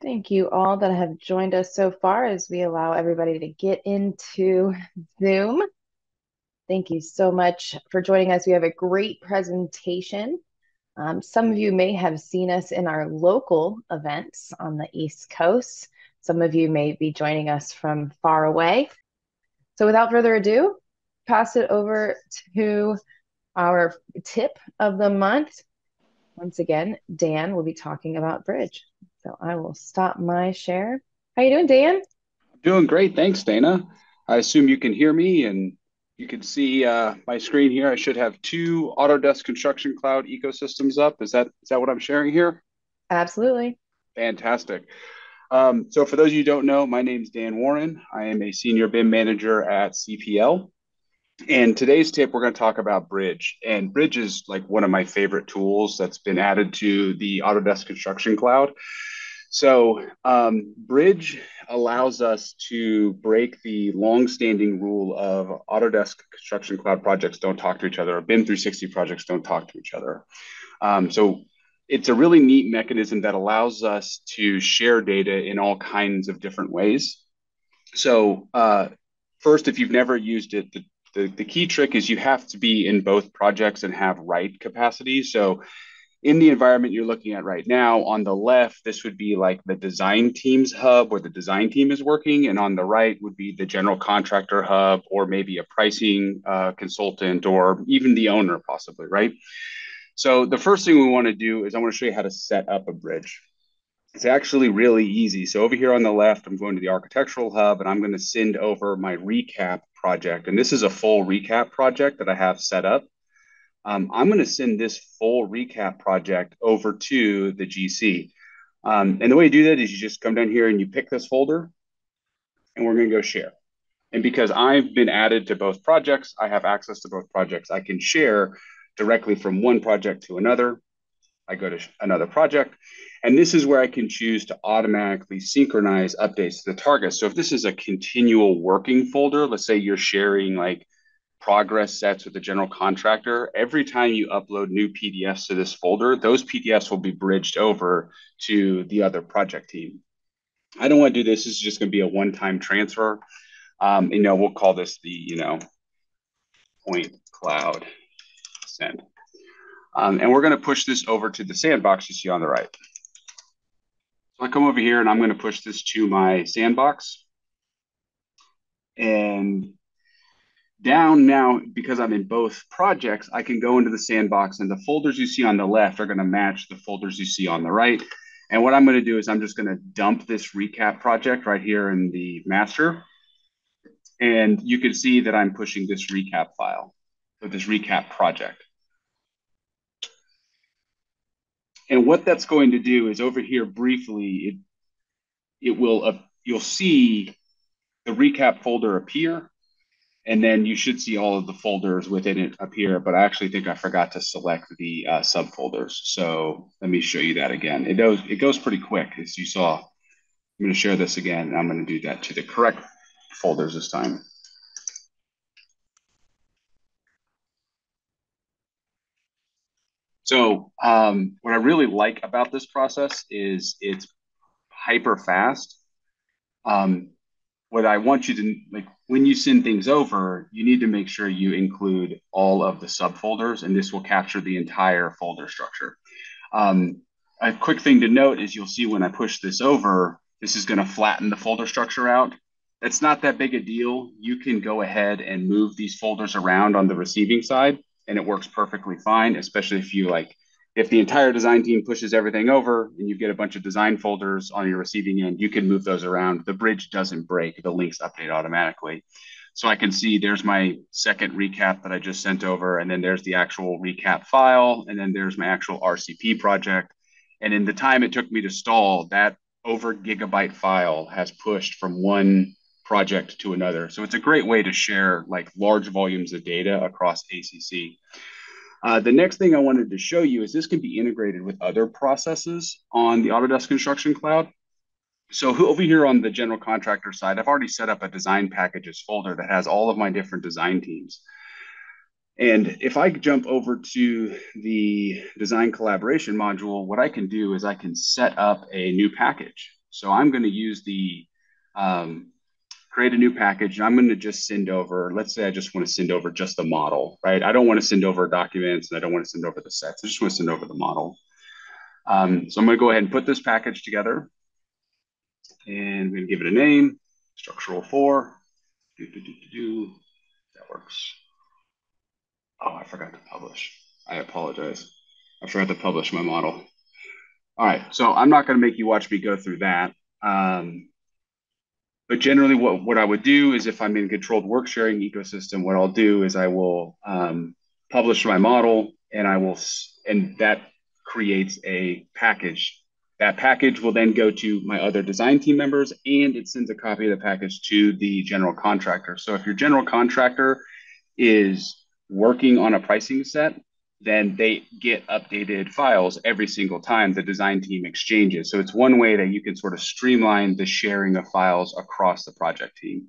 Thank you all that have joined us so far as we allow everybody to get into Zoom. Thank you so much for joining us. We have a great presentation. Some of you may have seen us in our local events on the East Coast. Some of you may be joining us from far away. So without further ado, pass it over to our tip of the month. Once again, Dan will be talking about bridge. So I will stop my share. How you doing, Dan? Doing great. Thanks, Dana. I assume you can hear me and you can see my screen here. I should have two Autodesk Construction Cloud ecosystems up. Is that what I'm sharing here? Absolutely. Fantastic. So for those of you who don't know, my name is Dan Warren. I am a senior BIM manager at CPL. And today's tip, we're going to talk about Bridge. And Bridge is like one of my favorite tools that's been added to the Autodesk Construction Cloud. So Bridge allows us to break the long-standing rule of Autodesk Construction Cloud projects don't talk to each other, or BIM 360 projects don't talk to each other. So it's a really neat mechanism that allows us to share data in all kinds of different ways. So first, if you've never used it, the key trick is you have to be in both projects and have write capacity. So in the environment you're looking at right now, on the left, this would be like the design team's hub where the design team is working. And on the right would be the general contractor hub, or maybe a pricing consultant, or even the owner possibly, right? So the first thing we want to do is I want to show you how to set up a bridge. It's actually really easy. So over here on the left, I'm going to the architectural hub and I'm going to send over my recap project. And this is a full recap project that I have set up. I'm going to send this full recap project over to the GC. And the way you do that is you just come down here and you pick this folder and we're going to go share. And because I've been added to both projects, I have access to both projects. I can share directly from one project to another. I go to another project. And this is where I can choose to automatically synchronize updates to the target. So if this is a continual working folder, let's say you're sharing like progress sets with the general contractor, every time you upload new PDFs to this folder, those PDFs will be bridged over to the other project team. I don't want to do this. This is just going to be a one-time transfer. We'll call this the, point cloud send. And we're going to push this over to the sandbox you see on the right. So I come over here and I'm going to push this to my sandbox. And down now, because I'm in both projects, I can go into the sandbox and the folders you see on the left are going to match the folders you see on the right. And what I'm going to do is I'm just going to dump this recap project right here in the master. And you can see that I'm pushing this recap file, or this recap project. And what that's going to do is over here briefly, you'll see the recap folder appear, and then you should see all of the folders within it appear, but I actually think I forgot to select the subfolders. So let me show you that again. It goes pretty quick, as you saw. I'm going to share this again, and I'm going to do that to the correct folders this time. So what I really like about this process is it's hyper fast. Um, what I want you to like when you send things over, you need to make sure you include all of the subfolders, and this will capture the entire folder structure. A quick thing to note is you'll see when I push this over, this is going to flatten the folder structure out. It's not that big a deal. You can go ahead and move these folders around on the receiving side, and it works perfectly fine, especially if the entire design team pushes everything over and you get a bunch of design folders on your receiving end, you can move those around. The bridge doesn't break, the links update automatically. So I can see there's my second recap that I just sent over, and then there's the actual recap file, and then there's my actual RCP project. And in the time it took me to stall, that over gigabyte file has pushed from one project to another. So it's a great way to share like large volumes of data across ACC. The next thing I wanted to show you is this can be integrated with other processes on the Autodesk Construction Cloud. So over here on the general contractor side, I've already set up a design packages folder that has all of my different design teams. And if I jump over to the design collaboration module, what I can do is I can set up a new package. So I'm going to use the create a new package, and I'm going to just send over, let's say I just want to send over just the model, right? I don't want to send over documents, and I don't want to send over the sets. I just want to send over the model. So I'm going to go ahead and put this package together, and we're going to give it a name, structural 4. That works. Oh, I forgot to publish. I apologize. I forgot to publish my model. All right, so I'm not going to make you watch me go through that. But generally, what I would do is if I'm in controlled work sharing ecosystem, what I'll do is I will publish my model, and that creates a package. That package will then go to my other design team members, and it sends a copy of the package to the general contractor. So if your general contractor is working on a pricing set, then they get updated files every single time the design team exchanges. So it's one way that you can sort of streamline the sharing of files across the project team.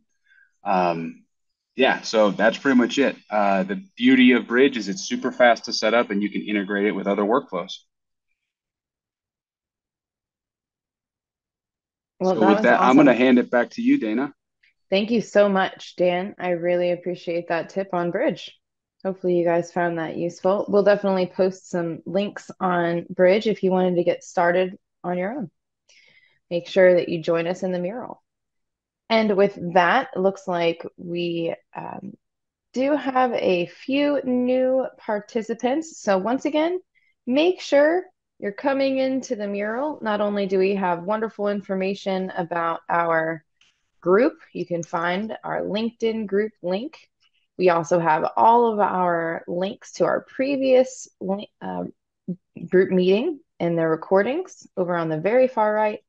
Yeah, so that's pretty much it. The beauty of Bridge is it's super fast to set up and you can integrate it with other workflows. Well, So that with was that, I'm going to awesome. hand it back to you, Dana. Thank you so much, Dan. I really appreciate that tip on Bridge. Hopefully, you guys found that useful. We'll definitely post some links on Bridge if you wanted to get started on your own. Make sure that you join us in the mural. And with that, it looks like we do have a few new participants. So once again, make sure you're coming into the mural. Not only do we have wonderful information about our group, you can find our LinkedIn group link. We also have all of our links to our previous group meeting and their recordings over on the very far right.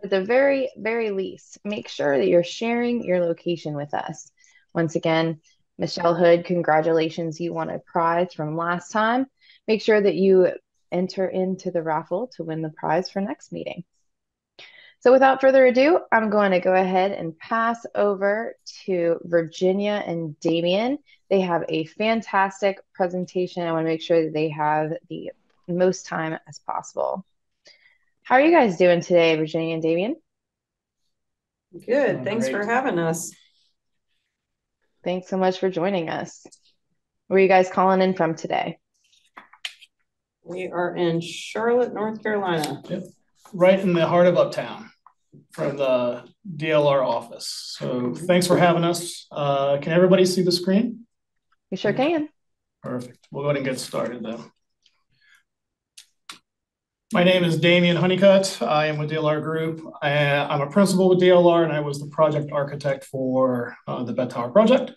At the very, very least, make sure that you're sharing your location with us. Once again, Michelle Hood, congratulations. You won a prize from last time. Make sure that you enter into the raffle to win the prize for next meeting. So without further ado, I'm going to go ahead and pass over to Virginia and Damian. They have a fantastic presentation. I want to make sure that they have the most time as possible. How are you guys doing today, Virginia and Damian? Good. Thanks for having us. Thanks so much for joining us. Where are you guys calling in from today? We are in Charlotte, North Carolina. Yep. Right in the heart of Uptown from the DLR office. So thanks for having us. Can everybody see the screen? We sure can. Perfect. We'll go ahead and get started then. My name is Damian Honeycutt. I am with DLR Group. I'm a principal with DLR, and I was the project architect for the Bed Tower project.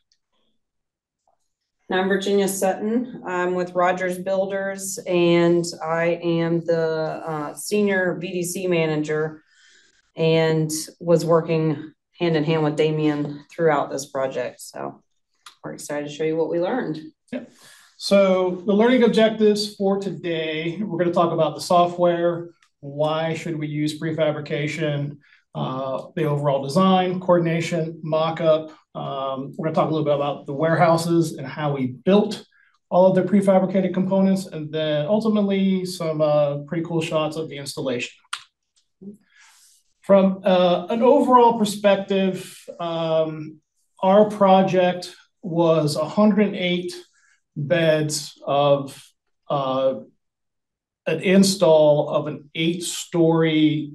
I'm Virginia Sutton. I'm with Rodgers Builders, and I am the senior VDC manager and was working hand in hand with Damian throughout this project. So we're excited to show you what we learned. Yep. So the learning objectives for today, we're going to talk about the software, why should we use prefabrication, the overall design, coordination, mock-up. We're going to talk a little bit about the warehouses and how we built all of the prefabricated components, and then ultimately some pretty cool shots of the installation. From an overall perspective, our project was 108 beds of an install of an 8-story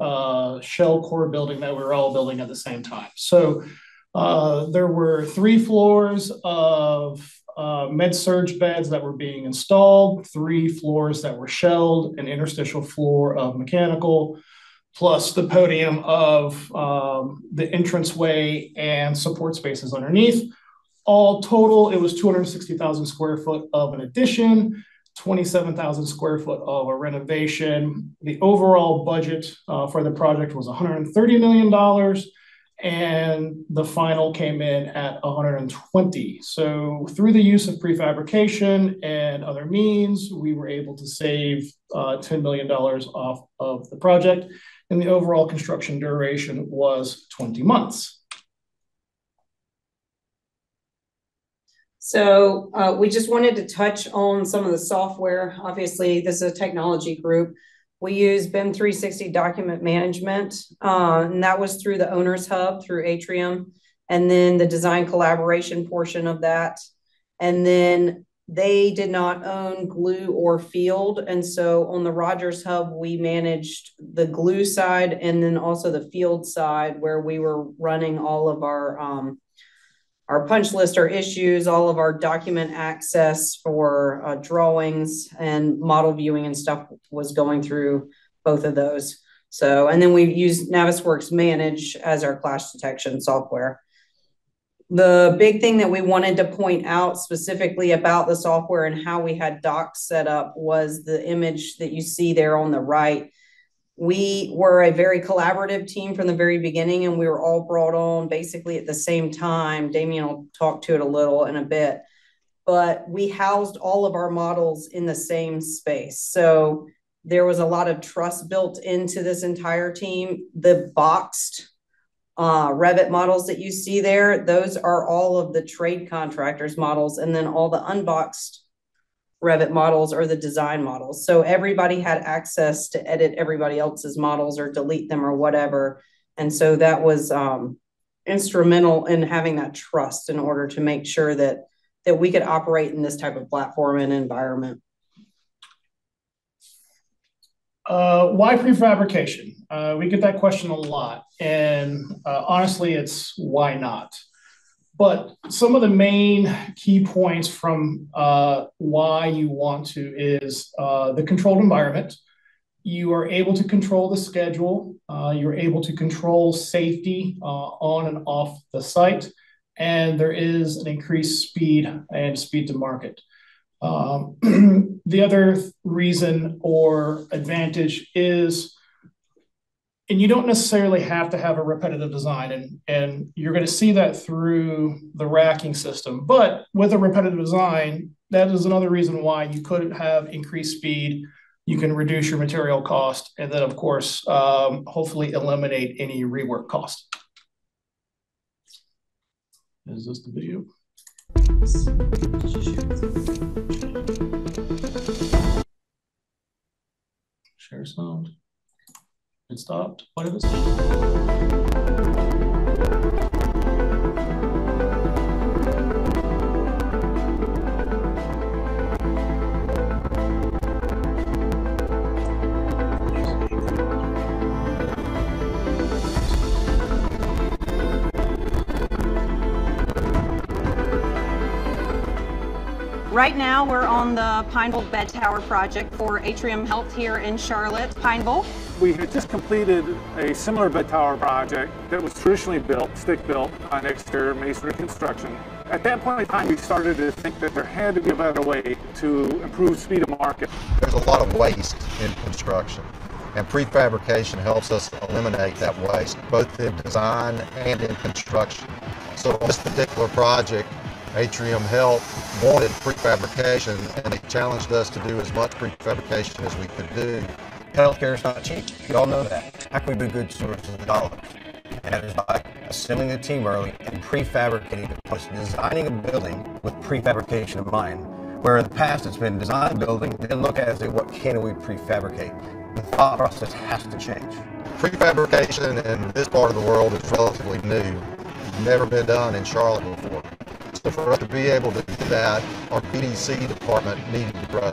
shell core building that we were all building at the same time. So there were 3 floors of med-surg beds that were being installed, 3 floors that were shelled, an interstitial floor of mechanical, plus the podium of the entranceway and support spaces underneath. All total, it was 260,000 square foot of an addition, 27,000 square foot of a renovation. The overall budget for the project was $130 million, and the final came in at 120. So through the use of prefabrication and other means, we were able to save $10 million off of the project, and the overall construction duration was 20 months. So we just wanted to touch on some of the software. Obviously, this is a technology group. We use BIM 360 document management, and that was through the owner's hub through Atrium, and then the design collaboration portion of that. And then they did not own glue or field. And so on the Rodgers hub, we managed the glue side and then also the field side where we were running all of our punch list, our issues, all of our document access for drawings and model viewing and stuff was going through both of those. So, and then we use Navisworks Manage as our clash detection software. The big thing that we wanted to point out specifically about the software and how we had docs set up was the image that you see there on the right. We were a very collaborative team from the very beginning, and we were all brought on basically at the same time. Damian will talk to it a little in a bit, but we housed all of our models in the same space. So there was a lot of trust built into this entire team. The boxed Revit models that you see there, those are all of the trade contractors models, and then all the unboxed Revit models are the design models. So everybody had access to edit everybody else's models or delete them or whatever. And so that was instrumental in having that trust in order to make sure that we could operate in this type of platform and environment. Why prefabrication? We get that question a lot, and honestly, it's why not? But some of the main key points from why you want to is the controlled environment. You are able to control the schedule. You're able to control safety on and off the site, and there is an increased speed and speed to market. The other reason or advantage is, and you don't necessarily have to have a repetitive design, and you're going to see that through the racking system. But with a repetitive design, that is another reason why you could have increased speed. You can reduce your material cost, and then, of course, hopefully eliminate any rework cost. Is this the video? Share sound. It stopped. What is it? Right now, we're on the Pineville Bed Tower project for Atrium Health here in Charlotte, Pineville. We had just completed a similar bed tower project that was traditionally built, stick-built, on exterior masonry construction. At that point in time, we started to think that there had to be a better way to improve speed of market. There's a lot of waste in construction, and prefabrication helps us eliminate that waste, both in design and in construction. So on this particular project, Atrium Health wanted prefabrication, and they challenged us to do as much prefabrication as we could do. Healthcare is not cheap. You all know that. How can we be good stewards of the dollar? And that is by assembling the team early and prefabricating the place, designing a building with prefabrication in mind. Where in the past it's been design a building, then look at it and say, what can we prefabricate? The thought process has to change. Prefabrication in this part of the world is relatively new. Never been done in Charlotte before. So for us to be able to do that, our VDC department needed to grow.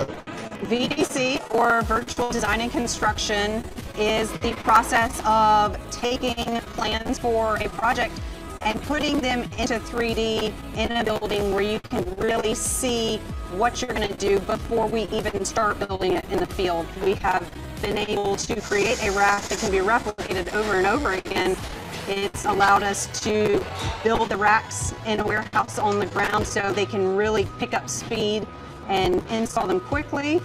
VDC, or Virtual Design and Construction, is the process of taking plans for a project and putting them into 3D in a building where you can really see what you're going to do before we even start building it in the field. We have been able to create a rack that can be replicated over and over again. It's allowed us to build the racks in a warehouse on the ground so they can really pick up speed and install them quickly.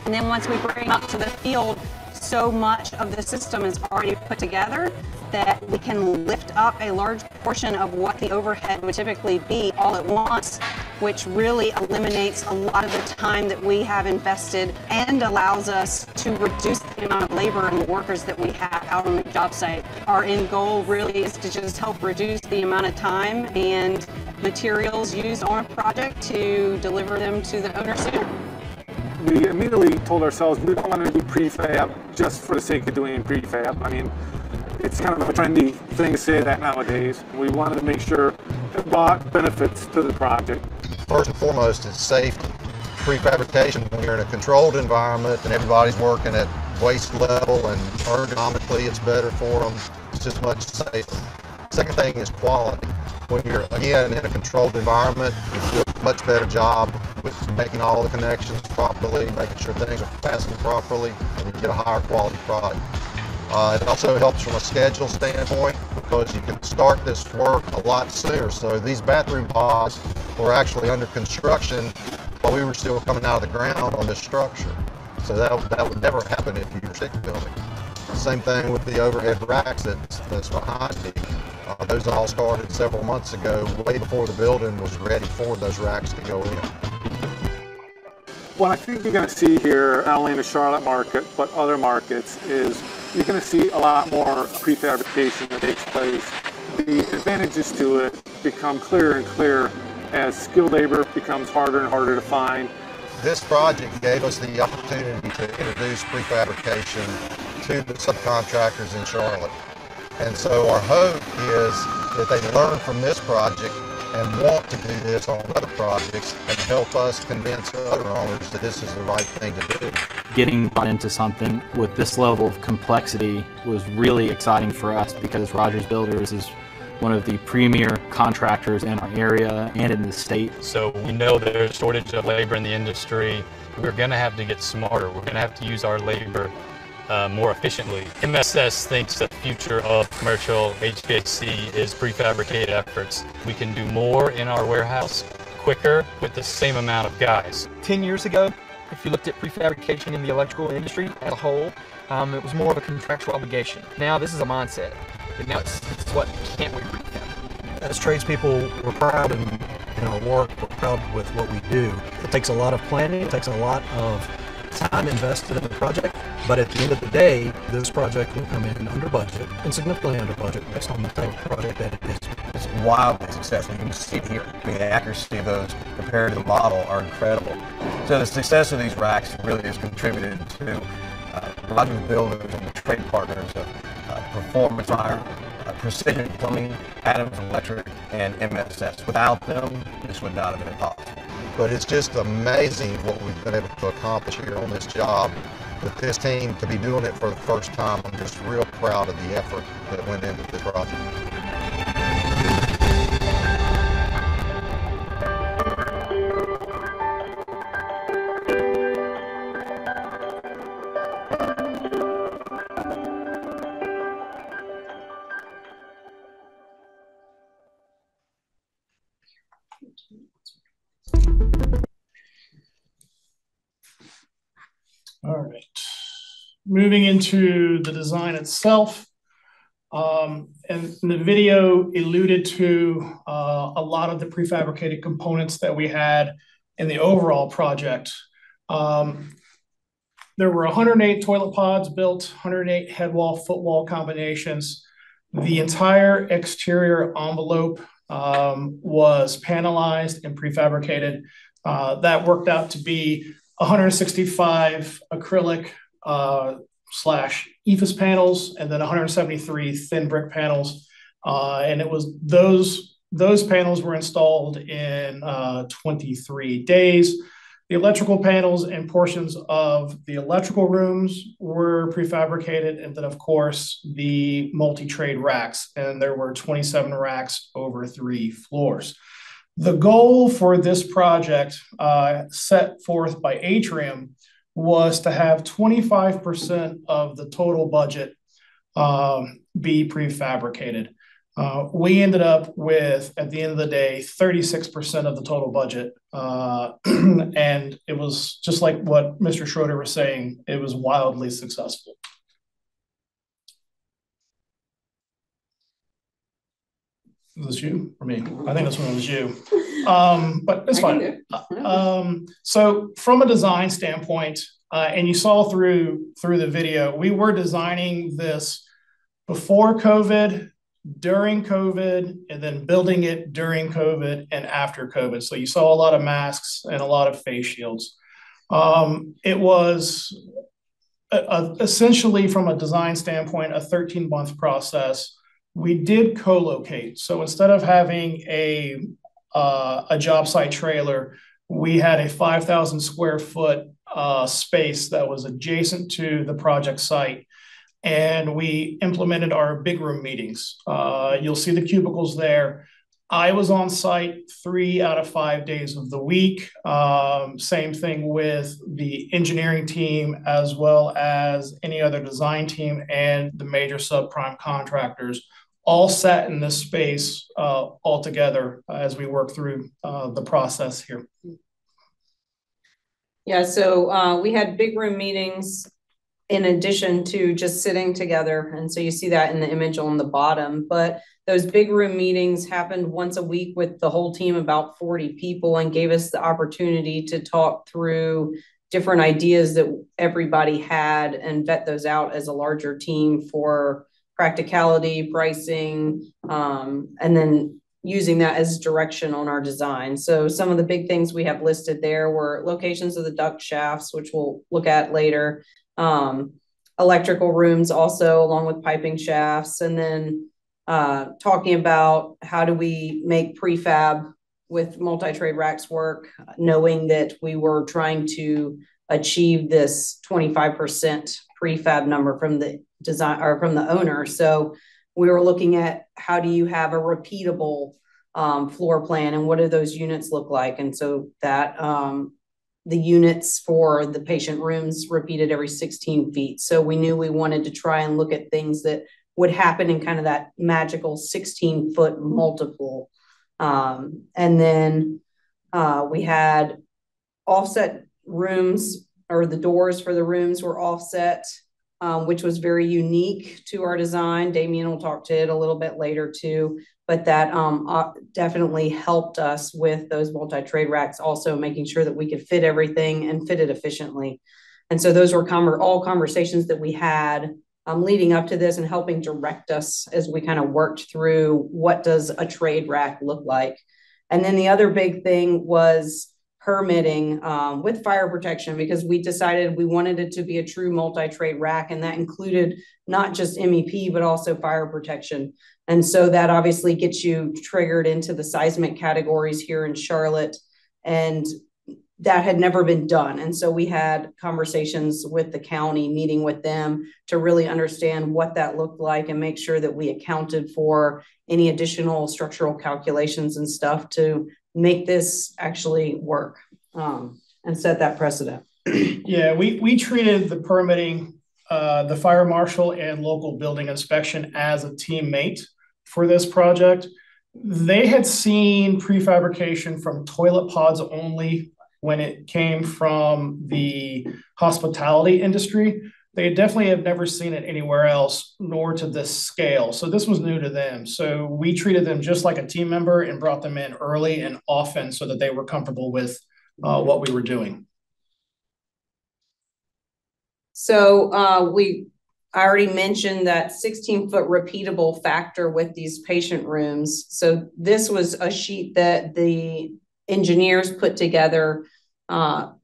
And then once we bring them up to the field, so much of the system is already put together that we can lift up a large portion of what the overhead would typically be all at once, which really eliminates a lot of the time that we have invested and allows us to reduce the amount of labor and workers that we have out on the job site. Our end goal really is to just help reduce the amount of time and materials used on a project to deliver them to the owner sooner. we immediately told ourselves we don't want to do prefab just for the sake of doing prefab. I mean, it's kind of a trendy thing to say that nowadays. We wanted to make sure it brought benefits to the project. First and foremost is safety. Prefabrication, when you're in a controlled environment and everybody's working at waist level and ergonomically it's better for them, it's just much safer. Second thing is quality. When you're, again, in a controlled environment, you do a much better job with making all the connections properly, making sure things are fastened properly, and you get a higher quality product. It also helps from a schedule standpoint because you can start this work a lot sooner. So these bathroom pods were actually under construction while we were still coming out of the ground on this structure. So that would never happen if you were stick building. Same thing with the overhead racks that's behind me. Those all started several months ago, way before the building was ready for those racks to go in. What I think you're going to see here, not only in the Charlotte market, but other markets, is you're going to see a lot more prefabrication that takes place. The advantages to it become clearer and clearer as skilled labor becomes harder and harder to find. This project gave us the opportunity to introduce prefabrication to the subcontractors in Charlotte. And so our hope is that they learn from this project and want to do this on other projects and help us convince other owners that this is the right thing to do. Getting brought into something with this level of complexity was really exciting for us because Rodgers Builders is one of the premier contractors in our area and in the state. So we know there's a shortage of labor in the industry. We're going to have to get smarter. We're going to have to use our labor more efficiently. MSS thinks that the future of commercial HVAC is prefabricated efforts. We can do more in our warehouse quicker with the same amount of guys. 10 years ago, if you looked at prefabrication in the electrical industry as a whole, it was more of a contractual obligation. Now this is a mindset. And now it's what can't we prefab? As tradespeople, we're proud in our work, we're proud with what we do. It takes a lot of planning, it takes a lot of time invested in the project, but at the end of the day, this project will come in under budget and significantly under budget based on the type of project that it is. It's wildly successful. You can see it here. I mean, the accuracy of those compared to the model are incredible. So the success of these racks really has contributed to Rodgers Builders and the trade partners of Performance Fire, Precision Plumbing, Adams Electric, and MSS. Without them, this would not have been possible. But it's just amazing what we've been able to accomplish here on this job with this team to be doing it for the first time. I'm just real proud of the effort that went into this project. All right. Moving into the design itself. And the video alluded to a lot of the prefabricated components that we had in the overall project. There were 108 toilet pods built, 108 head wall, foot wall combinations. The entire exterior envelope was panelized and prefabricated. That worked out to be 165 acrylic slash EIFS panels, and then 173 thin brick panels. And it was those panels were installed in 23 days. The electrical panels and portions of the electrical rooms were prefabricated, and then of course the multi-trade racks, and there were 27 racks over 3 floors. The goal for this project set forth by Atrium was to have 25% of the total budget be prefabricated. We ended up with, at the end of the day, 36% of the total budget. And it was just like what Mr. Schroeder was saying, it was wildly successful. Is this you or me? I think this one was you. But it's fine. So from a design standpoint, and you saw through the video, we were designing this before COVID, during COVID, and then building it during COVID and after COVID. So you saw a lot of masks and a lot of face shields. It was essentially, from a design standpoint, a 13-month process. We did co-locate. So instead of having a job site trailer, we had a 5,000 square foot space that was adjacent to the project site. And we implemented our big room meetings. You'll see the cubicles there. I was on site 3 out of 5 days of the week. Same thing with the engineering team, as well as any other design team and the major subprime contractors, all sat in this space all together as we work through the process here. Yeah, so we had big room meetings in addition to just sitting together. And so you see that in the image on the bottom. But those big room meetings happened once a week with the whole team, about 40 people, and gave us the opportunity to talk through different ideas that everybody had and vet those out as a larger team for practicality, pricing, and then using that as direction on our design. So some of the big things we have listed there were locations of the duct shafts, which we'll look at later, electrical rooms also, along with piping shafts, and then talking about how do we make prefab with multi-trade racks work, knowing that we were trying to achieve this 25% prefab number from the design or from the owner. So we were looking at how do you have a repeatable floor plan and what do those units look like? And so that the units for the patient rooms repeated every 16 feet. So we knew we wanted to try and look at things that would happen in kind of that magical 16-foot multiple. And then we had offset rooms, or the doors for the rooms were offset, which was very unique to our design. Damian will talk to it a little bit later too, but that definitely helped us with those multi-trade racks, also making sure that we could fit everything and fit it efficiently. And so those were all conversations that we had leading up to this and helping direct us as we kind of worked through what does a trade rack look like. And then the other big thing was permitting with fire protection, because we decided we wanted it to be a true multi-trade rack, and that included not just MEP, but also fire protection. And so that obviously gets you triggered into the seismic categories here in Charlotte, and that had never been done. And so we had conversations with the county, meeting with them to really understand what that looked like and make sure that we accounted for any additional structural calculations and stuff to make this actually work and set that precedent. Yeah, we treated the permitting, the fire marshal and local building inspection as a teammate for this project. They had seen prefabrication from toilet pods only when it came from the hospitality industry. They definitely have never seen it anywhere else, nor to this scale. So this was new to them. So we treated them just like a team member and brought them in early and often so that they were comfortable with what we were doing. So I already mentioned that 16-foot repeatable factor with these patient rooms. So this was a sheet that the engineers put together,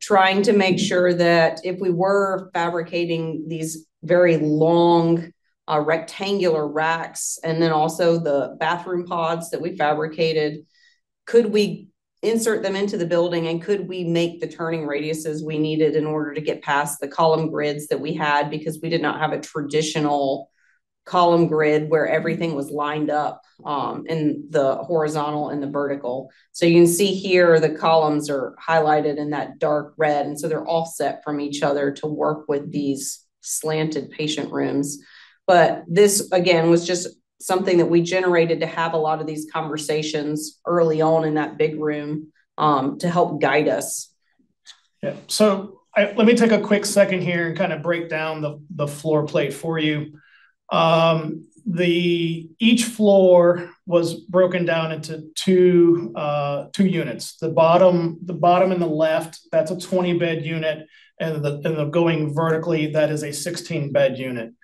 trying to make sure that if we were fabricating these very long rectangular racks, and then also the bathroom pods that we fabricated, could we insert them into the building, and could we make the turning radiuses we needed in order to get past the column grids that we had, because we did not have a traditional column grid where everything was lined up in the horizontal and the vertical. So you can see here the columns are highlighted in that dark red, and so they're offset from each other to work with these slanted patient rooms. But this, again, was just something that we generated to have a lot of these conversations early on in that big room to help guide us. Yeah, so let me take a quick second here and kind of break down the floor plate for you. Each floor was broken down into two units. The bottom in the left, that's a 20-bed unit, and the going vertically, that is a 16-bed unit.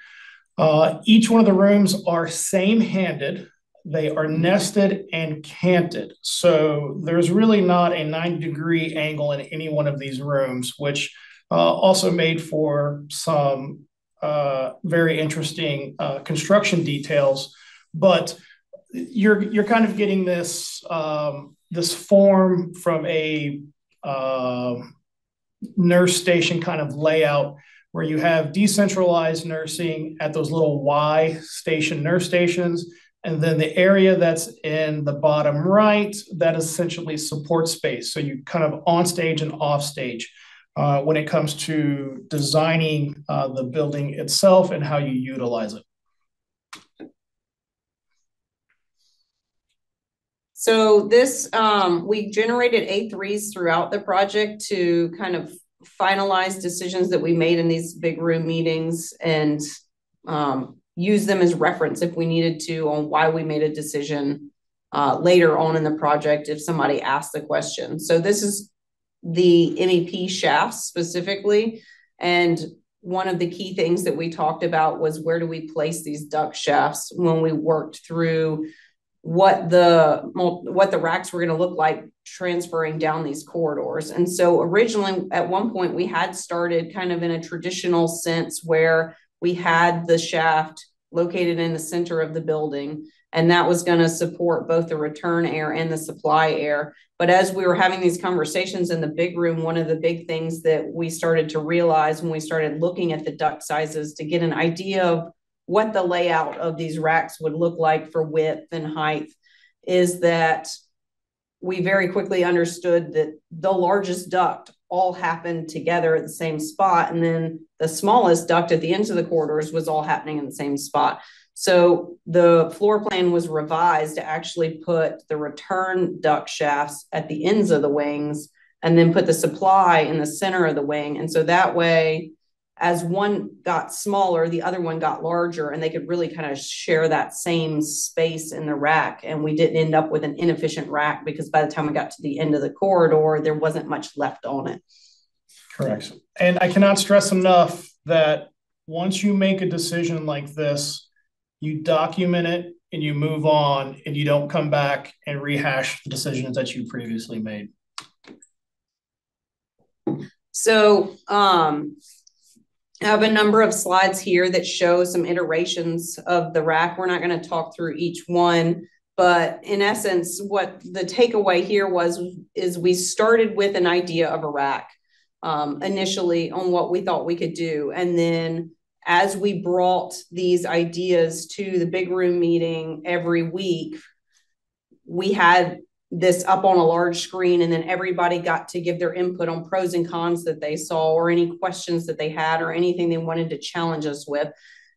Each one of the rooms are same-handed. they are nested and canted. So there's really not a 90-degree angle in any one of these rooms, which also made for some very interesting construction details. But you're kind of getting this this form from a nurse station kind of layout, where you have decentralized nursing at those little Y station nurse stations. And then the area that's in the bottom right, that is essentially support space. So you kind of on stage and off stage when it comes to designing the building itself and how you utilize it. So this, we generated A3s throughout the project to kind of finalize decisions that we made in these big room meetings and use them as reference if we needed to on why we made a decision later on in the project if somebody asked the question. So this is the MEP shafts specifically. And one of the key things that we talked about was where do we place these duct shafts when we worked through what the racks were going to look like transferring down these corridors. And so originally at one point we had started kind of in a traditional sense where we had the shaft located in the center of the building, and that was going to support both the return air and the supply air. But as we were having these conversations in the big room, one of the big things that we started to realize when we started looking at the duct sizes to get an idea of what the layout of these racks would look like for width and height is that we very quickly understood that the largest duct all happened together at the same spot. And then the smallest duct at the ends of the corridors was all happening in the same spot. So the floor plan was revised to actually put the return duct shafts at the ends of the wings and then put the supply in the center of the wing. And so that way, as one got smaller, the other one got larger, and they could really kind of share that same space in the rack. And we didn't end up with an inefficient rack because by the time we got to the end of the corridor, there wasn't much left on it. Correct. And I cannot stress enough that once you make a decision like this, you document it and you move on, and you don't come back and rehash the decisions that you previously made. So, I have a number of slides here that show some iterations of the rack. We're not going to talk through each one, but in essence, what the takeaway here is we started with an idea of a rack initially on what we thought we could do. And then as we brought these ideas to the big room meeting every week, we had this up on a large screen, and then everybody got to give their input on pros and cons that they saw or any questions that they had or anything they wanted to challenge us with.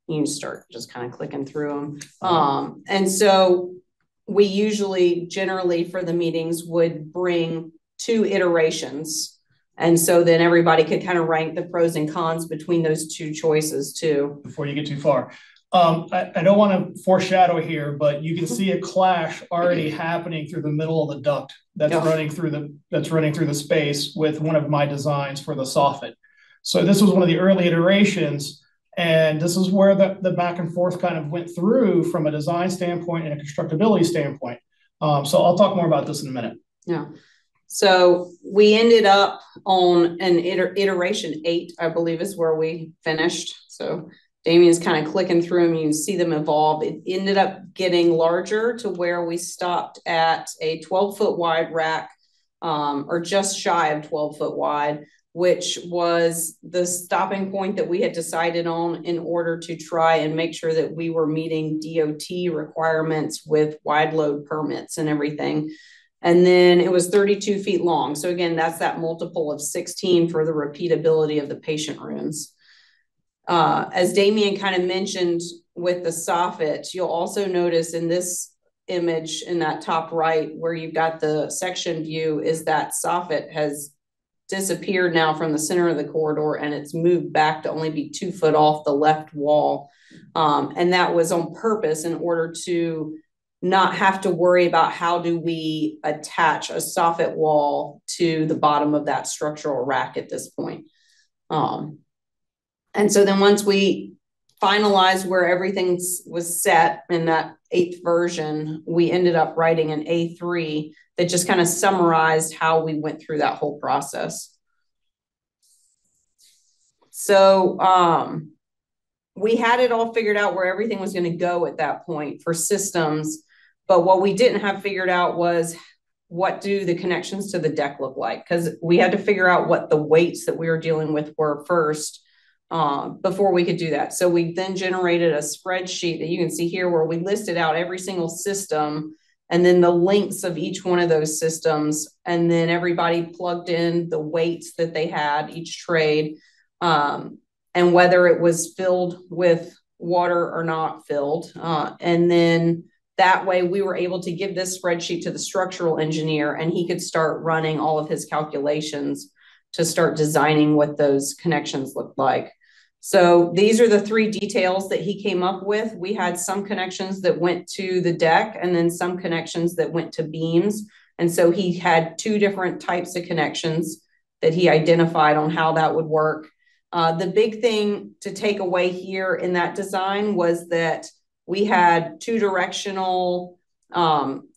You can start just kind of clicking through them. And so we usually generally for the meetings would bring 2 iterations. And so then everybody could kind of rank the pros and cons between those 2 choices too. Before you get too far. I don't want to foreshadow here, but you can see a clash already happening through the middle of the duct that's running through the space with one of my designs for the soffit. So this was one of the early iterations, and this is where the back and forth kind of went through from a design standpoint and a constructability standpoint. So I'll talk more about this in a minute. Yeah. So we ended up on an iteration 8, I believe is where we finished. So Damian's kind of clicking through them. You can see them evolve. It ended up getting larger to where we stopped at a 12-foot wide rack, or just shy of 12-foot wide, which was the stopping point that we had decided on in order to try and make sure that we were meeting DOT requirements with wide load permits and everything. And then it was 32 feet long. So again, that's that multiple of 16 for the repeatability of the patient rooms. As Damian kind of mentioned with the soffit, you'll also notice in this image in that top right where you've got the section view is that soffit has disappeared now from the center of the corridor, and it's moved back to only be 2 foot off the left wall. And that was on purpose in order to not have to worry about how do we attach a soffit wall to the bottom of that structural rack at this point. And so then once we finalized where everything was set in that 8th version, we ended up writing an A3 that just kind of summarized how we went through that whole process. So we had it all figured out where everything was going to go at that point for systems. But what we didn't have figured out was what do the connections to the deck look like? Because we had to figure out what the weights that we were dealing with were first before we could do that. So we then generated a spreadsheet that you can see here where we listed out every single system and then the links of each one of those systems. And then everybody plugged in the weights that they had, each trade, and whether it was filled with water or not filled. And then that way we were able to give this spreadsheet to the structural engineer and he could start running all of his calculations to start designing what those connections looked like. So these are the 3 details that he came up with. We had some connections that went to the deck and then some connections that went to beams. And so he had 2 different types of connections that he identified on how that would work. The big thing to take away here in that design was that we had 2 directional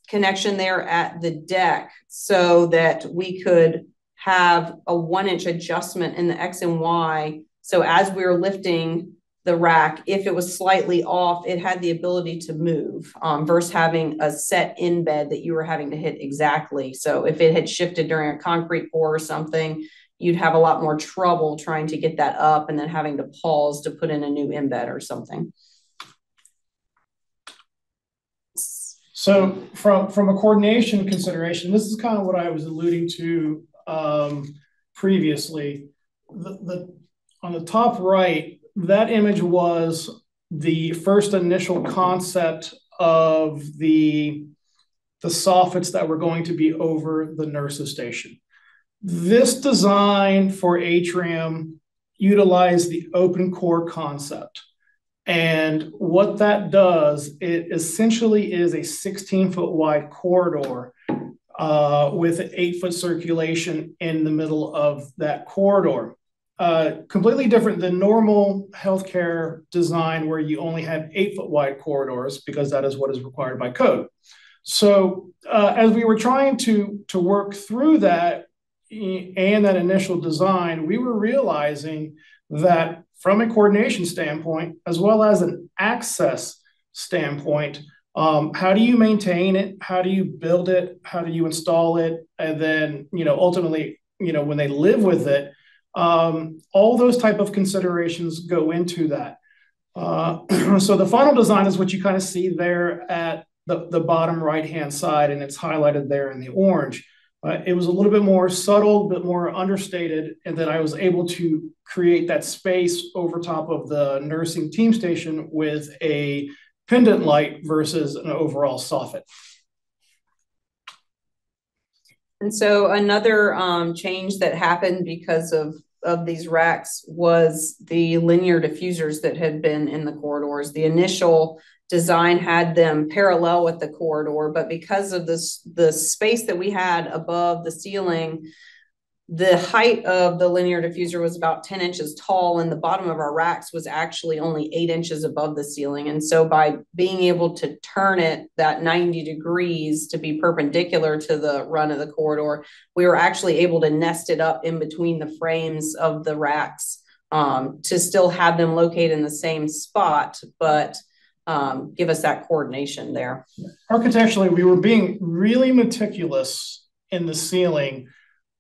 connection there at the deck so that we could have a 1-inch adjustment in the X and Y. So as we were lifting the rack, if it was slightly off, it had the ability to move versus having a set in bed that you were having to hit exactly. So if it had shifted during a concrete pour or something, you'd have a lot more trouble trying to get that up and then having to pause to put in a new embed or something. So from a coordination consideration, this is kind of what I was alluding to previously. On the top right, that image was the first initial concept of the soffits that were going to be over the nurses station. This design for Atrium utilized the open core concept. And what that does, it essentially is a 16-foot wide corridor with an 8-foot circulation in the middle of that corridor. Completely different than normal healthcare design where you only have 8-foot wide corridors because that is what is required by code. So as we were trying to work through that and that initial design, we were realizing that from a coordination standpoint, as well as an access standpoint, how do you maintain it? How do you build it? How do you install it? And then, ultimately, when they live with it, all those type of considerations go into that. So the final design is what you kind of see there at the bottom right-hand side, and it's highlighted there in the orange. It was a little bit more subtle, a bit more understated, and then I was able to create that space over top of the nursing team station with a pendant light versus an overall soffit. And so another change that happened because of these racks was the linear diffusers that had been in the corridors. The initial design had them parallel with the corridor, but because of the space that we had above the ceiling, the height of the linear diffuser was about 10 inches tall, and the bottom of our racks was actually only 8 inches above the ceiling. And so by being able to turn it that 90 degrees to be perpendicular to the run of the corridor, we were actually able to nest it up in between the frames of the racks to still have them located in the same spot, but give us that coordination there. Architecturally, we were being really meticulous in the ceiling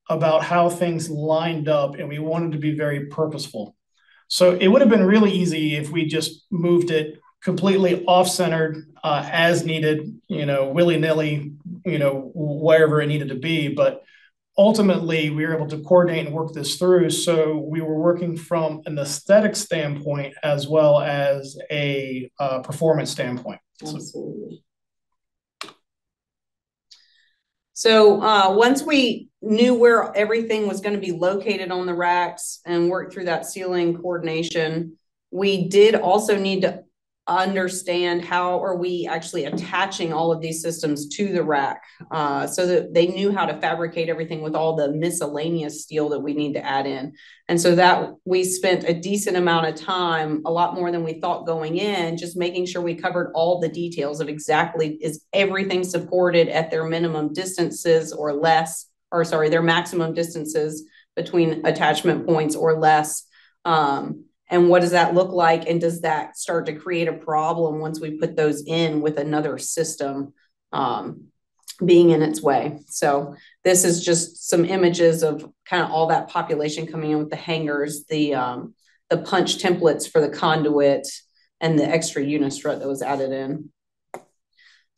about how things lined up, and we wanted to be very purposeful. So it would have been really easy if we just moved it completely off-centered as needed, willy-nilly, wherever it needed to be. But ultimately, we were able to coordinate and work this through. So we were working from an aesthetic standpoint as well as a performance standpoint. Absolutely. So once we knew where everything was going to be located on the racks and worked through that ceiling coordination, we did also need to understand how are we actually attaching all of these systems to the rack, so that they knew how to fabricate everything with all the miscellaneous steel that we need to add in. And so that we spent a decent amount of time, a lot more than we thought going in, just making sure we covered all the details of exactly is everything supported at their minimum distances or less, or sorry, their maximum distances between attachment points or less. And what does that look like? And does that start to create a problem once we put those in with another system being in its way? So this is just some images of kind of all that population coming in with the hangers, the punch templates for the conduit, and the extra unistrut that was added in.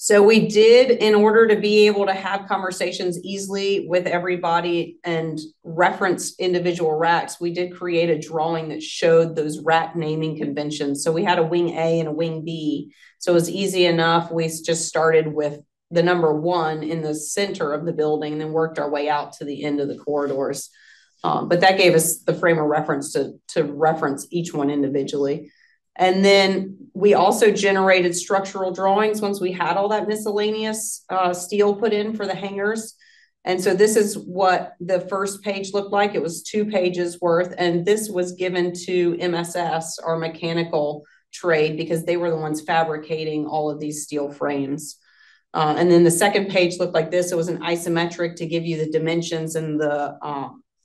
So we did, in order to be able to have conversations easily with everybody and reference individual racks, we did create a drawing that showed those rack naming conventions. So we had a wing A and a wing B. So it was easy enough. We just started with the number 1 in the center of the building and then worked our way out to the end of the corridors. But that gave us the frame of reference to reference each one individually. And then we also generated structural drawings once we had all that miscellaneous steel put in for the hangers. And so this is what the first page looked like. It was 2 pages worth. And this was given to MSS, our mechanical trade, because they were the ones fabricating all of these steel frames. And then the second page looked like this. It was an isometric to give you the dimensions and the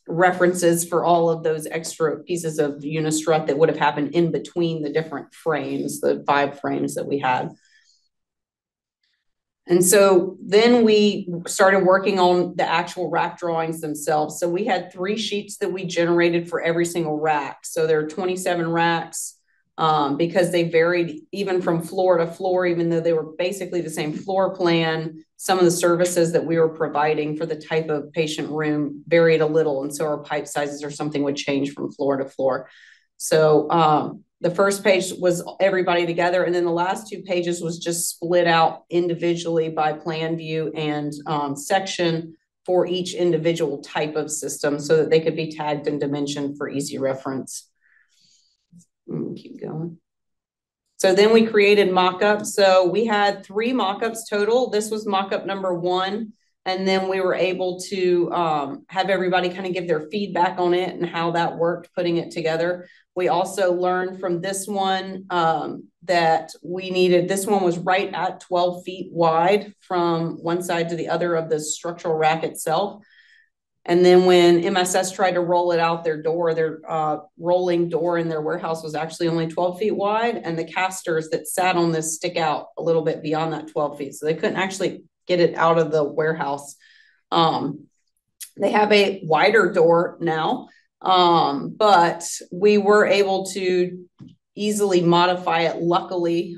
references for all of those extra pieces of unistrut that would have happened in between the different frames, the 5 frames that we had. And so then we started working on the actual rack drawings themselves. So we had 3 sheets that we generated for every single rack. So there are 27 racks because they varied even from floor to floor, even though they were basically the same floor plan. Some of the services that we were providing for the type of patient room varied a little. And so our pipe sizes or something would change from floor to floor. So the first page was everybody together. And then the last 2 pages was just split out individually by plan view and section for each individual type of system so that they could be tagged and dimensioned for easy reference. Keep going. So then we created mock-ups. So we had 3 mock-ups total. This was mock-up number 1. And then we were able to have everybody kind of give their feedback on it and how that worked, putting it together. We also learned from this one that we needed, this one was right at 12 feet wide from one side to the other of the structural rack itself. And then when MSS tried to roll it out their door, their rolling door in their warehouse was actually only 12 feet wide. And the casters that sat on this stick out a little bit beyond that 12 feet. So they couldn't actually get it out of the warehouse. They have a wider door now, but we were able to easily modify it, luckily,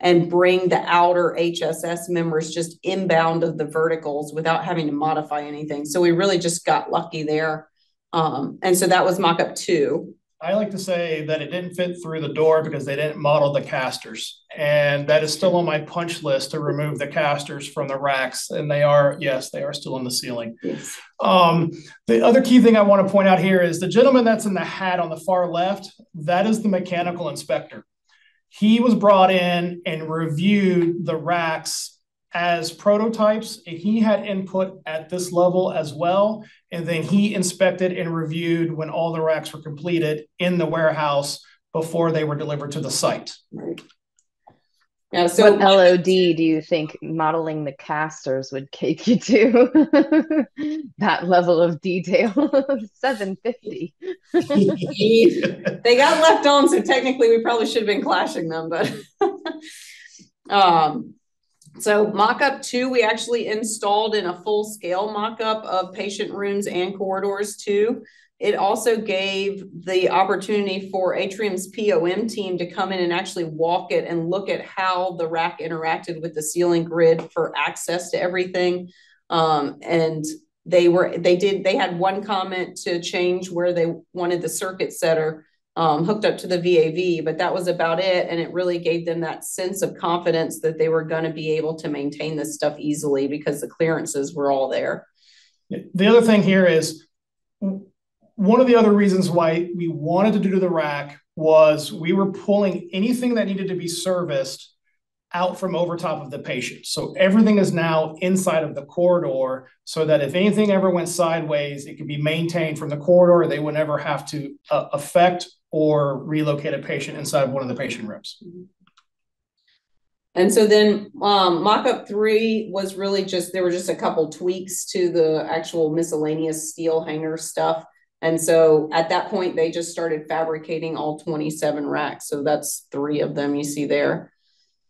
and bring the outer HSS members just inbound of the verticals without having to modify anything. So we really just got lucky there. And so that was mock-up 2. I like to say that it didn't fit through the door because they didn't model the casters. And that is still on my punch list to remove the casters from the racks. And they are, yes, they are still in the ceiling. Yes. The other key thing I want to point out here is the gentleman that's in the hat on the far left, that is the mechanical inspector. He was brought in and reviewed the racks as prototypes, and he had input at this level as well. And then he inspected and reviewed when all the racks were completed in the warehouse before they were delivered to the site. Right. Yeah, so what LOD do you think modeling the casters would take you to? That level of detail, 750. They got left on, so technically we probably should have been clashing them, but so mock-up 2, we actually installed in a full scale mock-up of patient rooms and corridors too. It also gave the opportunity for Atrium's POM team to come in and actually walk it and look at how the rack interacted with the ceiling grid for access to everything. And they had one comment to change where they wanted the circuit setter hooked up to the VAV, but that was about it. And it really gave them that sense of confidence that they were going to be able to maintain this stuff easily because the clearances were all there. The other thing here is, one of the other reasons why we wanted to do the rack was we were pulling anything that needed to be serviced out from over top of the patient. So everything is now inside of the corridor so that if anything ever went sideways, it could be maintained from the corridor. They would never have to affect or relocate a patient inside of one of the patient rooms. And so then mock-up 3 was really just, there were just a couple tweaks to the actual miscellaneous steel hanger stuff. And so at that point, they just started fabricating all 27 racks. So that's 3 of them you see there.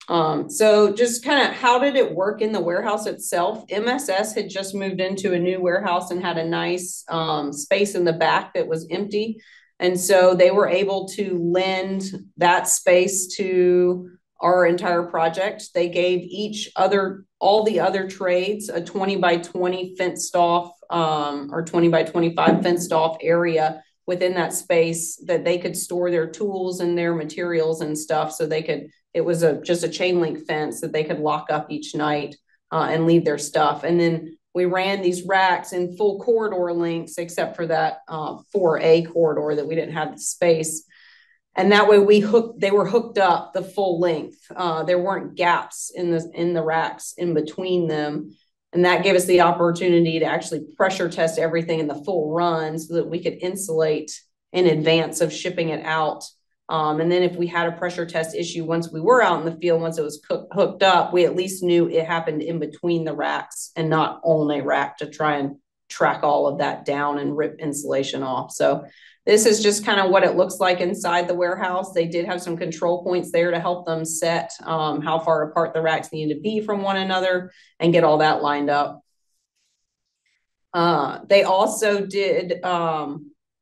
So just kind of how did it work in the warehouse itself? MSS had just moved into a new warehouse and had a nice space in the back that was empty. And so they were able to lend that space to our entire project. They gave all the other trades a 20 by 20 fenced off or 20 by 25 fenced off area within that space that they could store their tools and their materials and stuff. So they could, it was just a chain link fence that they could lock up each night and leave their stuff. And then we ran these racks in full corridor lengths, except for that 4A corridor that we didn't have the space. And that way they were hooked up the full length. There weren't gaps in the racks in between them. And that gave us the opportunity to actually pressure test everything in the full run so that we could insulate in advance of shipping it out. And then if we had a pressure test issue, once we were out in the field, once it was hooked up, we at least knew it happened in between the racks and not on a rack to try and track all of that down and rip insulation off. So this is just kind of what it looks like inside the warehouse. They did have some control points there to help them set how far apart the racks needed to be from one another and get all that lined up. They also did,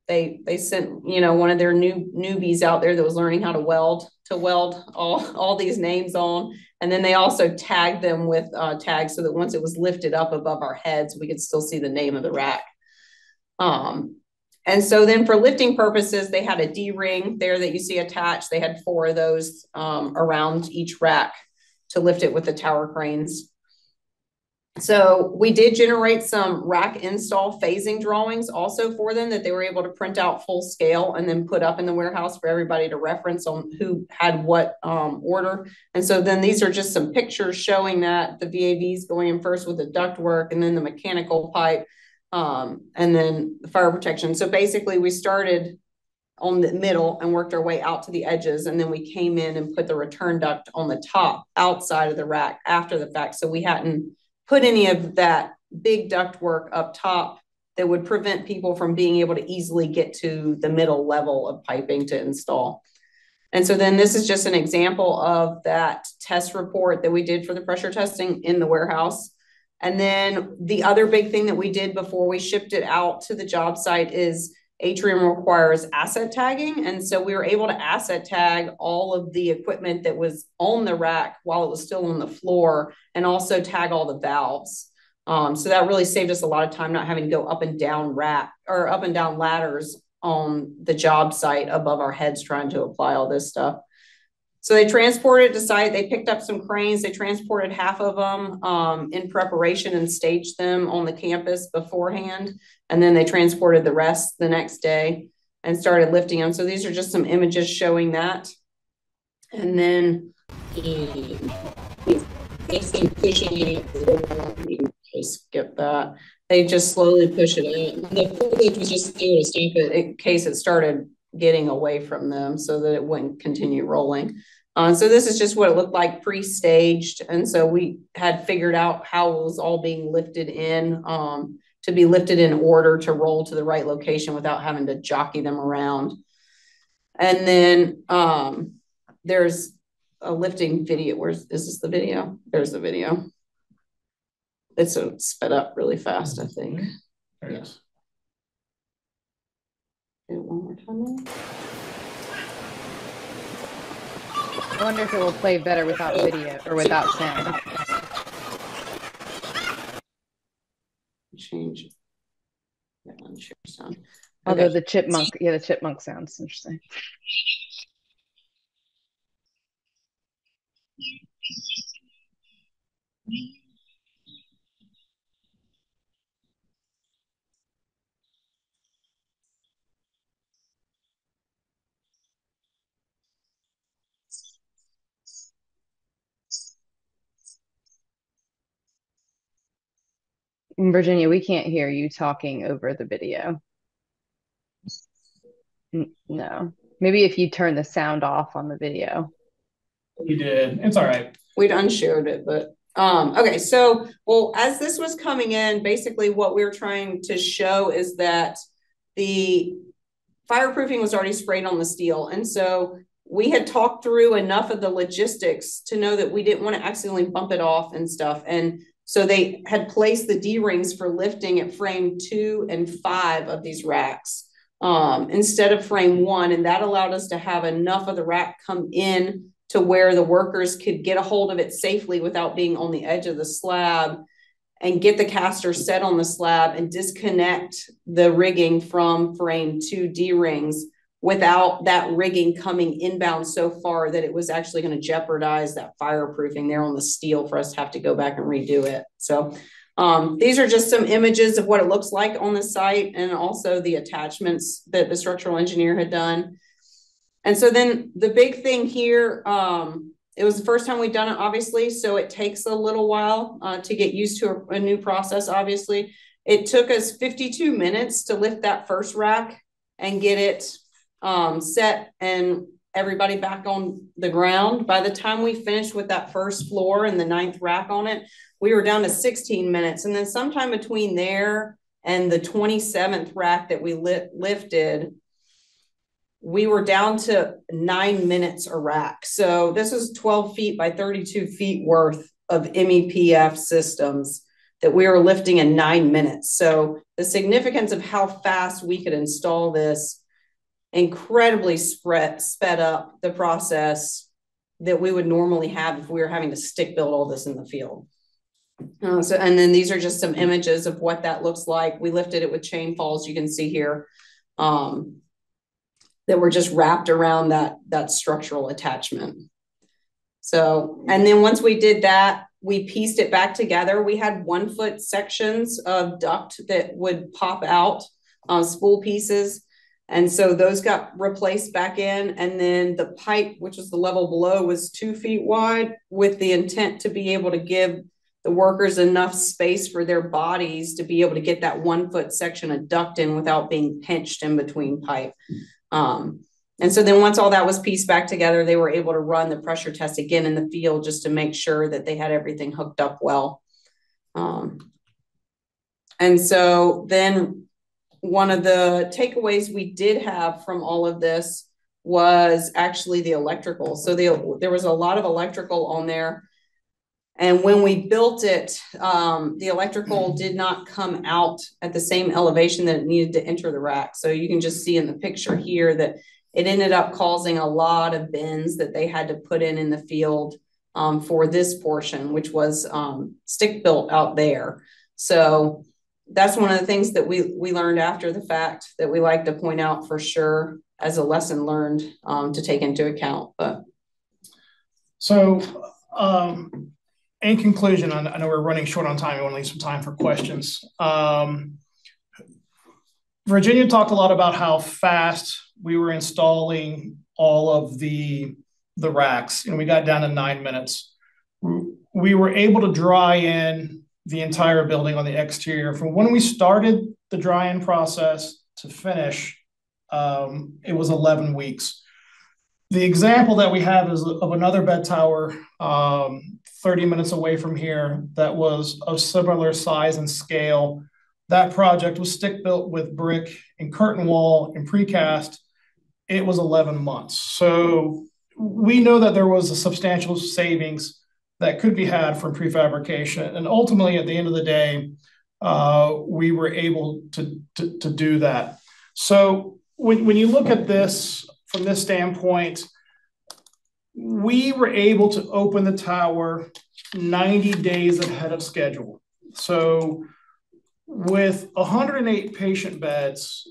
they sent, one of their newbies out there that was learning how to weld all these names on. And then they also tagged them with tags so that once it was lifted up above our heads, we could still see the name of the rack. And so then for lifting purposes, they had a D-ring there that you see attached. They had 4 of those around each rack to lift it with the tower cranes. So we did generate some rack install phasing drawings also for them that they were able to print out full scale and then put up in the warehouse for everybody to reference on who had what order. And so then these are just some pictures showing that the VAVs going in first with the ductwork and then the mechanical pipe and then the fire protection. So basically we started on the middle and worked our way out to the edges. And then we came in and put the return duct on the top outside of the rack after the fact. So we hadn't put any of that big duct work up top that would prevent people from being able to easily get to the middle level of piping to install. And so then this is just an example of that test report that we did for the pressure testing in the warehouse. And then the other big thing that we did before we shipped it out to the job site is Atrium requires asset tagging. And so we were able to asset tag all of the equipment that was on the rack while it was still on the floor and also tag all the valves. So that really saved us a lot of time not having to go up and down ladders on the job site above our heads trying to apply all this stuff. So they transported to site, they picked up some cranes, they transported half of them in preparation and staged them on the campus beforehand. And then they transported the rest the next day and started lifting them. So these are just some images showing that. And then skip that. They just slowly push it out. The lift was just there to stop it in case it started getting away from them so that it wouldn't continue rolling. So this is just what it looked like pre-staged. And so we had figured out how it was all being lifted in to be lifted in order to roll to the right location without having to jockey them around. And then there's a lifting video. Is this the video? There's the video. It's sped up really fast, I think. There it is. Do it one more time. I wonder if it will play better without video or without sound. Change. Yeah, share sound. Although Okay. the chipmunk sounds interesting. Virginia, we can't hear you talking over the video. No. Maybe if you turn the sound off on the video. You did. It's all right. We'd unshared it, but okay. So, well, as this was coming in, basically what we were trying to show is that the fireproofing was already sprayed on the steel. And so we had talked through enough of the logistics to know that we didn't want to accidentally bump it off and stuff. And so they had placed the D-rings for lifting at frame 2 and 5 of these racks instead of frame 1. And that allowed us to have enough of the rack come in to where the workers could get a hold of it safely without being on the edge of the slab and get the caster set on the slab and disconnect the rigging from frame 2 D-rings without that rigging coming inbound so far that it was actually going to jeopardize that fireproofing there on the steel for us to have to go back and redo it. So these are just some images of what it looks like on the site and also the attachments that the structural engineer had done. And so then the big thing here, it was the first time we'd done it, obviously, so it takes a little while to get used to a new process, obviously. It took us 52 minutes to lift that first rack and get it set and everybody back on the ground. By the time we finished with that first floor and the 9th rack on it, we were down to 16 minutes. And then sometime between there and the 27th rack that we lifted, we were down to 9 minutes a rack. So this is 12 feet by 32 feet worth of MEPF systems that we were lifting in 9 minutes. So the significance of how fast we could install this incredibly sped up the process that we would normally have if we were having to stick build all this in the field. And then these are just some images of what that looks like. We lifted it with chain falls, you can see here. That were just wrapped around that structural attachment. So, and then once we did that, we pieced it back together. We had 1 foot sections of duct that would pop out, spool pieces. And so those got replaced back in. And then the pipe, which was the level below, was 2 feet wide with the intent to be able to give the workers enough space for their bodies to be able to get that 1 foot section of duct in without being pinched in between pipe. And so then once all that was pieced back together, they were able to run the pressure test again in the field just to make sure that they had everything hooked up well. And so then one of the takeaways we did have from all of this was actually the electrical. So there was a lot of electrical on there. And when we built it, the electrical did not come out at the same elevation that it needed to enter the rack. So you can just see in the picture here that it ended up causing a lot of bends that they had to put in the field for this portion, which was stick built out there. So that's one of the things that we learned after the fact that we like to point out for sure as a lesson learned to take into account. But so in conclusion, I know we're running short on time. We want to leave some time for questions. Virginia talked a lot about how fast we were installing all of the racks, and we got down to 9 minutes. We were able to dry in the entire building on the exterior. From when we started the dry-in process to finish, it was 11 weeks. The example that we have is of another bed tower 30 minutes away from here that was of similar size and scale. That project was stick built with brick and curtain wall and precast. It was 11 months. So we know that there was a substantial savings that could be had from prefabrication. And ultimately, at the end of the day, we were able to do that. So when you look at this from this standpoint, we were able to open the tower 90 days ahead of schedule. So with 108 patient beds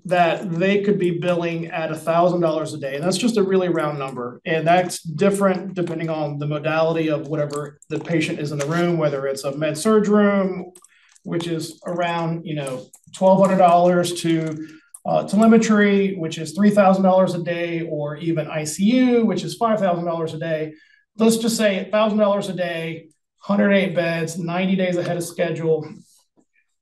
that they could be billing at $1,000 a day. And that's just a really round number. And that's different depending on the modality of whatever the patient is in the room, whether it's a med surg room, which is around, $1,200 to telemetry, which is $3,000 a day, or even ICU, which is $5,000 a day. Let's just say $1,000 a day, 108 beds, 90 days ahead of schedule.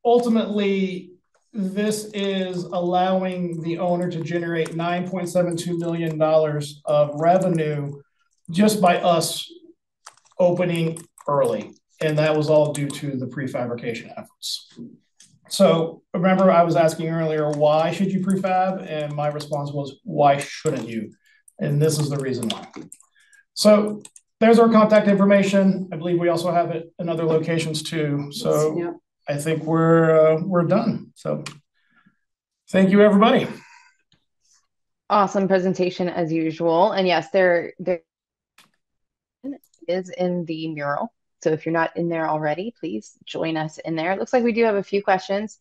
ultimately, this is allowing the owner to generate $9.72 million of revenue just by us opening early. And that was all due to the prefabrication efforts. So remember, I was asking earlier, why should you prefab? And my response was, why shouldn't you? And this is the reason why. So there's our contact information. I believe we also have it in other locations too. So yeah. I think we're done. So thank you, everybody. Awesome presentation as usual. And yes, there is in the mural. So if you're not in there already, please join us in there. It looks like we do have a few questions.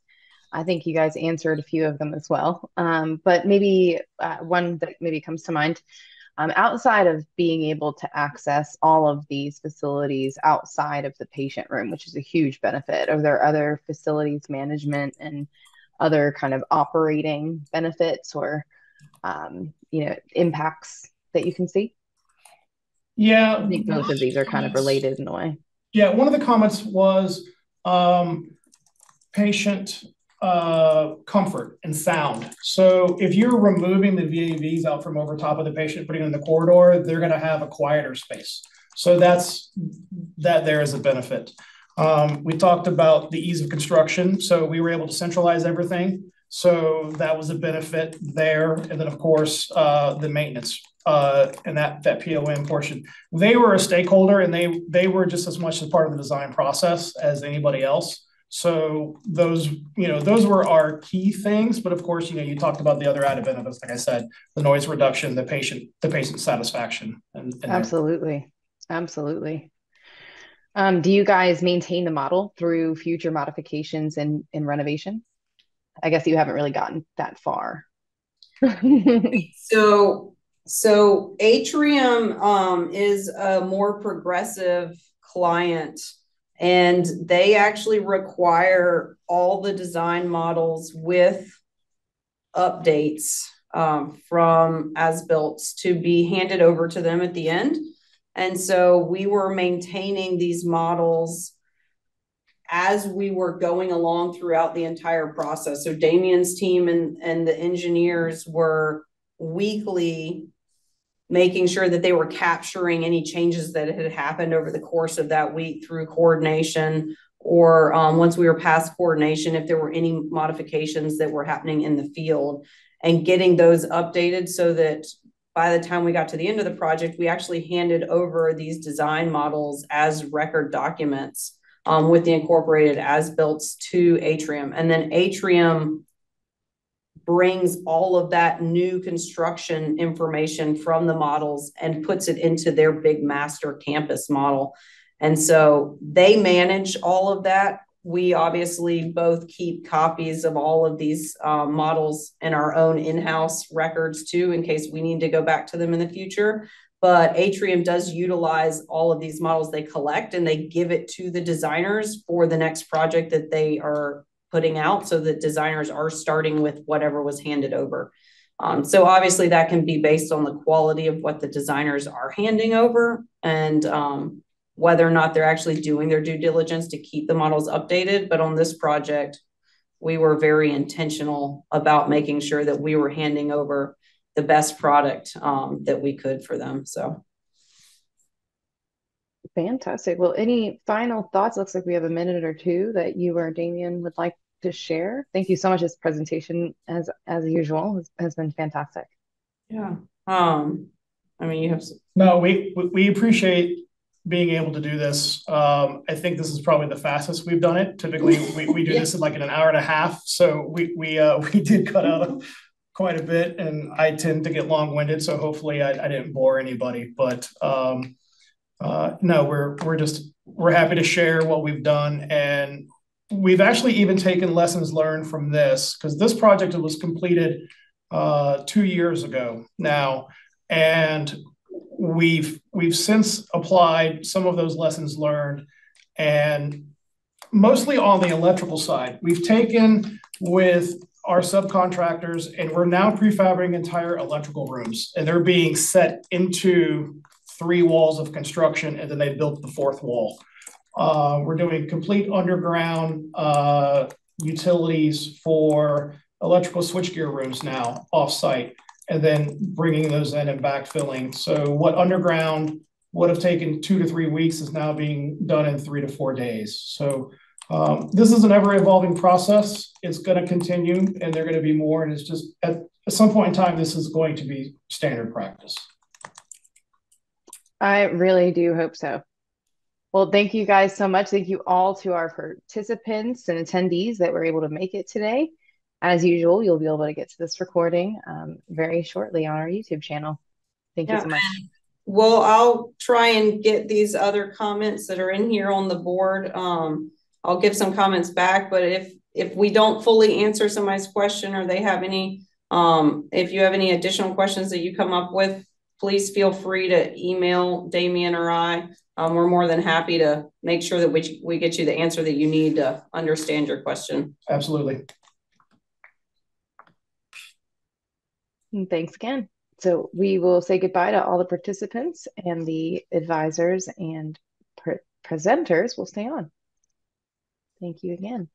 I think you guys answered a few of them as well. But maybe one that maybe comes to mind, outside of being able to access all of these facilities outside of the patient room, which is a huge benefit, are there other facilities management and other kind of operating benefits or impacts that you can see? Yeah, I think both of these are kind of related in a way. Yeah, one of the comments was patient comfort and sound. So if you're removing the VAVs out from over top of the patient, putting them in the corridor, they're going to have a quieter space. So that there is a benefit. We talked about the ease of construction. So we were able to centralize everything. So that was a benefit there. And then, of course, the maintenance and that POM portion. They were a stakeholder, and they were just as much a part of the design process as anybody else. So those were our key things. But of course, you talked about the other added benefits, like I said, the noise reduction, the patient satisfaction. And absolutely. Absolutely. Do you guys maintain the model through future modifications and renovation? I guess you haven't really gotten that far. So Atrium is a more progressive client, and they actually require all the design models with updates from as-built to be handed over to them at the end. And so we were maintaining these models as we were going along throughout the entire process. So Damian's team and the engineers were weekly making sure that they were capturing any changes that had happened over the course of that week through coordination, or once we were past coordination, if there were any modifications that were happening in the field, and getting those updated so that by the time we got to the end of the project, we actually handed over these design models as record documents with the incorporated as-builts to Atrium. And then Atrium brings all of that new construction information from the models and puts it into their big master campus model. And so they manage all of that. We obviously both keep copies of all of these models in our own in-house records too, in case we need to go back to them in the future. But Atrium does utilize all of these models they collect, and they give it to the designers for the next project that they are putting out, so that designers are starting with whatever was handed over. So obviously that can be based on the quality of what the designers are handing over, and whether or not they're actually doing their due diligence to keep the models updated. But on this project, we were very intentional about making sure that we were handing over the best product that we could for them. So fantastic. Well, any final thoughts? Looks like we have a minute or two that you or Damian would like to share. Thank you so much. This presentation, as usual, has been fantastic. Yeah. I mean, you have no. We appreciate being able to do this. I think this is probably the fastest we've done it. Typically, we do this in like an hour and a half. So we did cut out quite a bit, and I tend to get long-winded. So hopefully I didn't bore anybody. But no, we're happy to share what we've done, and we've actually even taken lessons learned from this, because this project was completed 2 years ago now, and we've since applied some of those lessons learned, and mostly on the electrical side. We've taken with our subcontractors, and we're now prefabricating entire electrical rooms, and they're being set into 3 walls of construction, and then they built the 4th wall. We're doing complete underground utilities for electrical switchgear rooms now off-site, and then bringing those in and backfilling. So what underground would have taken 2 to 3 weeks is now being done in 3 to 4 days. So this is an ever-evolving process. It's going to continue, and there are going to be more. And it's just at some point in time, this is going to be standard practice. I really do hope so. Well, thank you guys so much. Thank you all to our participants and attendees that were able to make it today. As usual, you'll be able to get to this recording very shortly on our YouTube channel. Thank you so much. Well, I'll try and get these other comments that are in here on the board. I'll give some comments back, but if we don't fully answer somebody's question or they have any, if you have any additional questions that you come up with, please feel free to email Damian or I. We're more than happy to make sure that we get you the answer that you need to understand your question. Absolutely. And thanks again. So we will say goodbye to all the participants, and the advisors and presenters will stay on. Thank you again.